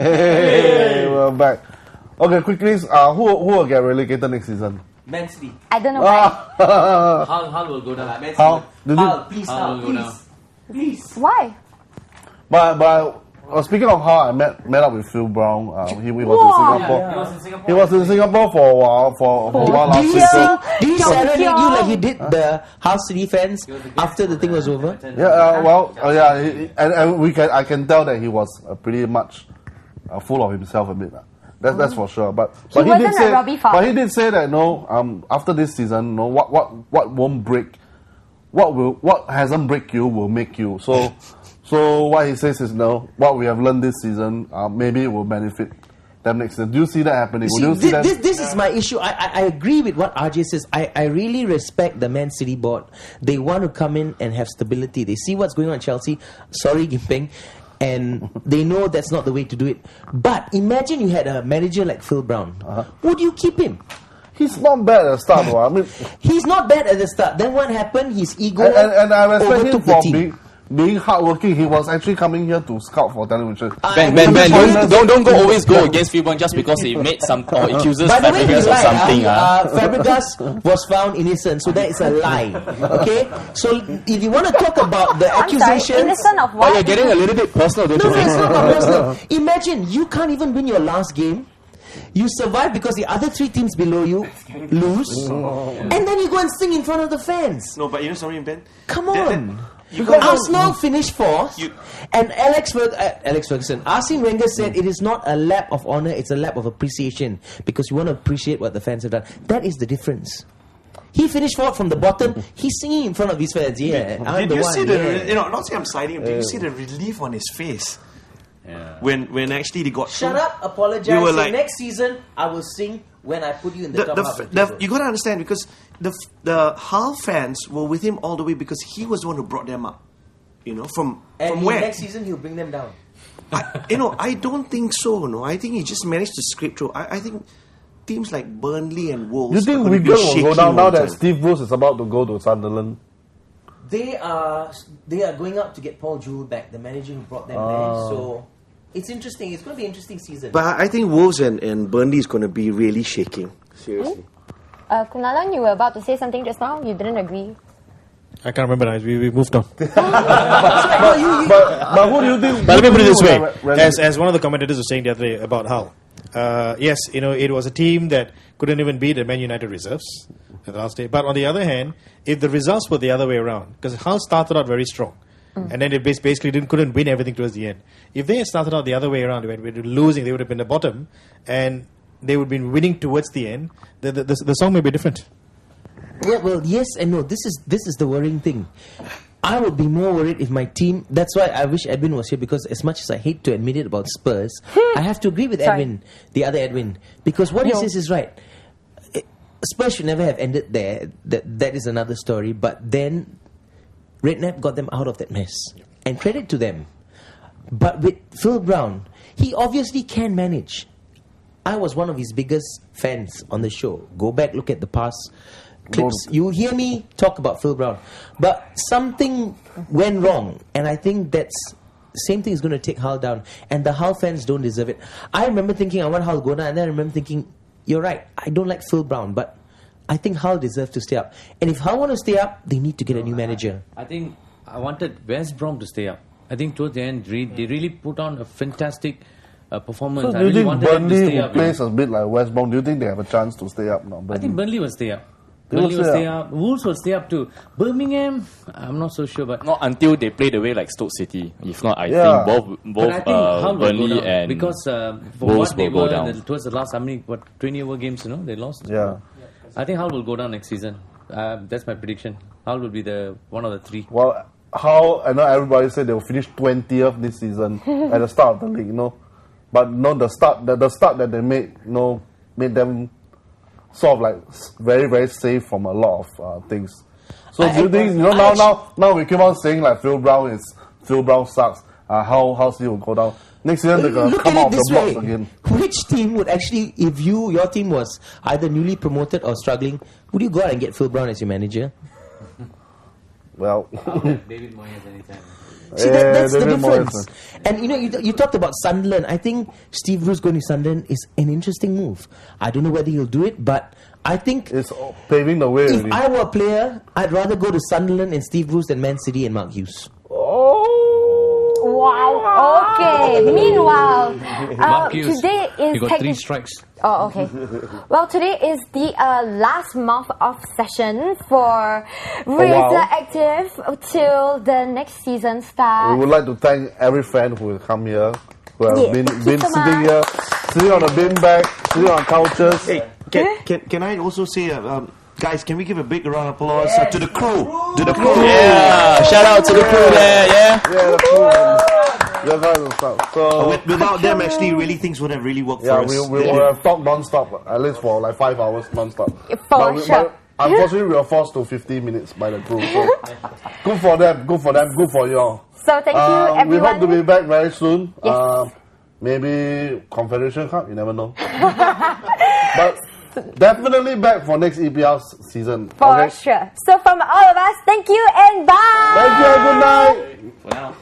Hey, we're back. Okay, quickly, who will get relegated next season? Man City. I don't know why. Hull will go down. How? Please. Why? But speaking of how I met up with Phil Brown, he was in Singapore. He was in Singapore. He was in Singapore for a while last Did season. he serenade you like he did the Hull City fans after the thing was over? I can tell that he was pretty much full of himself a bit. That's for sure. But he did say, that after this season, what won't break, what hasn't break you will make you. So what he says is what we have learned this season, maybe it will benefit them next season. Do you see that happening? This is my issue. I agree with what RJ says. I really respect the Man City board. They want to come in and have stability. They see what's going on in Chelsea. Sorry, Ghimpheng. And they know that's not the way to do it. But imagine you had a manager like Phil Brown. Would you keep him? He's not bad at the start, though. I mean, he's not bad at the start. Then what happened? His ego and I respect him for being hardworking, he was actually coming here to scout for television. Ben, don't always go against Fibon just because he made some or accuses Fabregas of something. Fabregas was found innocent, so that is a lie. Okay, so if you want to talk about the accusations, innocent of what? Oh, you're getting a little bit personal, don't you? No, it's not personal. Imagine you can't even win your last game. You survive because the other three teams below you lose, and then you go and sing in front of the fans. No, but you know something, Ben? Come on. Arsenal finished fourth, and Alex Ferguson, Arsene Wenger said it is not a lap of honour, it's a lap of appreciation, because you want to appreciate what the fans have done. That is the difference. He finished fourth from the bottom. He's singing in front of his fans. Yeah, did you see the? Not saying I'm siding him. Did you see the relief on his face? Yeah. When actually they got shut up, apologize. Say, like, next season I will sing when I put you in the top half. You gotta understand, because the Hull fans were with him all the way because he was the one who brought them up. You know, from where? Next season he'll bring them down. I don't think so. No, I think he just managed to scrape through. I think teams like Burnley and Wolves. You think Wigan will go down now that Steve Bruce is about to go to Sunderland? They are going up to get Paul Jewell back, the manager who brought them there. So it's interesting. It's going to be an interesting season. But I think Wolves and Burnley is going to be really shaking. Seriously. Kunalan, you were about to say something just now. You didn't agree. I can't remember. We moved on. But who do you think? But let me put it this way: as one of the commentators was saying the other day about Hull, yes, it was a team that couldn't even beat the Man United reserves at the last day. But on the other hand, if the results were the other way around, because Hull started out very strong, and then they basically couldn't win everything towards the end. If they had started out the other way around, when we were losing, they would have been the bottom, and they would have been winning towards the end. The song may be different. Well, yes and no. This is the worrying thing. I would be more worried if my team. That's why I wish Edwin was here, because as much as I hate to admit it about Spurs, I have to agree with Edwin, the other Edwin, because what he says is right. Spurs should never have ended there. That is another story. But then Redknapp got them out of that mess, and credit to them. But with Phil Brown, he obviously can manage. I was one of his biggest fans on the show. Go back, look at the past clips. You hear me talk about Phil Brown, but something went wrong, and I think that's same thing is going to take Hull down, and the Hull fans don't deserve it. I remember thinking I want Hull to go down, and then I remember thinking, you're right, I don't like Phil Brown, but I think Hull deserves to stay up, and if Hull want to stay up, they need to get a new manager. I think I wanted West Brom to stay up. I think towards the end they really put on a fantastic performance. So do you think Burnley, who plays a bit like West Brom, do you think they have a chance to stay up now? Burnley? I think Burnley will stay up. Burnley will stay up. Wolves will stay up too. Birmingham, I'm not so sure, but not until they play the way like Stoke City. If not, I think both Burnley and because for Wolves what they will were go down. towards the last 20 over games, they lost. Yeah. I think Hull will go down next season. That's my prediction. Hull will be the one of the three. Well, Hull, I know everybody said they will finish 20th this season at the start of the league, but the start that they made, made them sort of like very, very safe from a lot of things. So do you think, now we keep on saying like Phil Brown sucks, how he will go down. Next season they're going to come out of the blocks again. Which team would actually, if your team was either newly promoted or struggling, would you go out and get Phil Brown as your manager? Well, David Moyes anytime. See, that's the difference. And you talked about Sunderland. I think Steve Bruce going to Sunderland is an interesting move. I don't know whether he'll do it, but I think it's paving the way. If I were a player, I'd rather go to Sunderland and Steve Bruce than Man City and Mark Hughes. Wow. Okay. Meanwhile, today is you got 3 strikes. Oh, okay. Well, today is the last month of session for Razor Active till the next season starts. We would like to thank every fan who will come here, who have been sitting here, sitting on a bin bag, sitting on couches. Hey, can I also say, guys, can we give a big round of applause to the crew? To the crew. Yeah, shout out to the crew there. Yeah, the crew. So without them, actually, really things would have really worked for us. We would have talked non-stop, at least for like 5 hours non-stop. For sure. Unfortunately, we were forced to 15 minutes by the crew. So good for them, good for y'all. So thank you, everyone. We hope to be back very soon. Yes. Maybe Confederation Cup, you never know. But definitely back for next EPL season. For sure. So from all of us, thank you and bye. Thank you and good night. for now.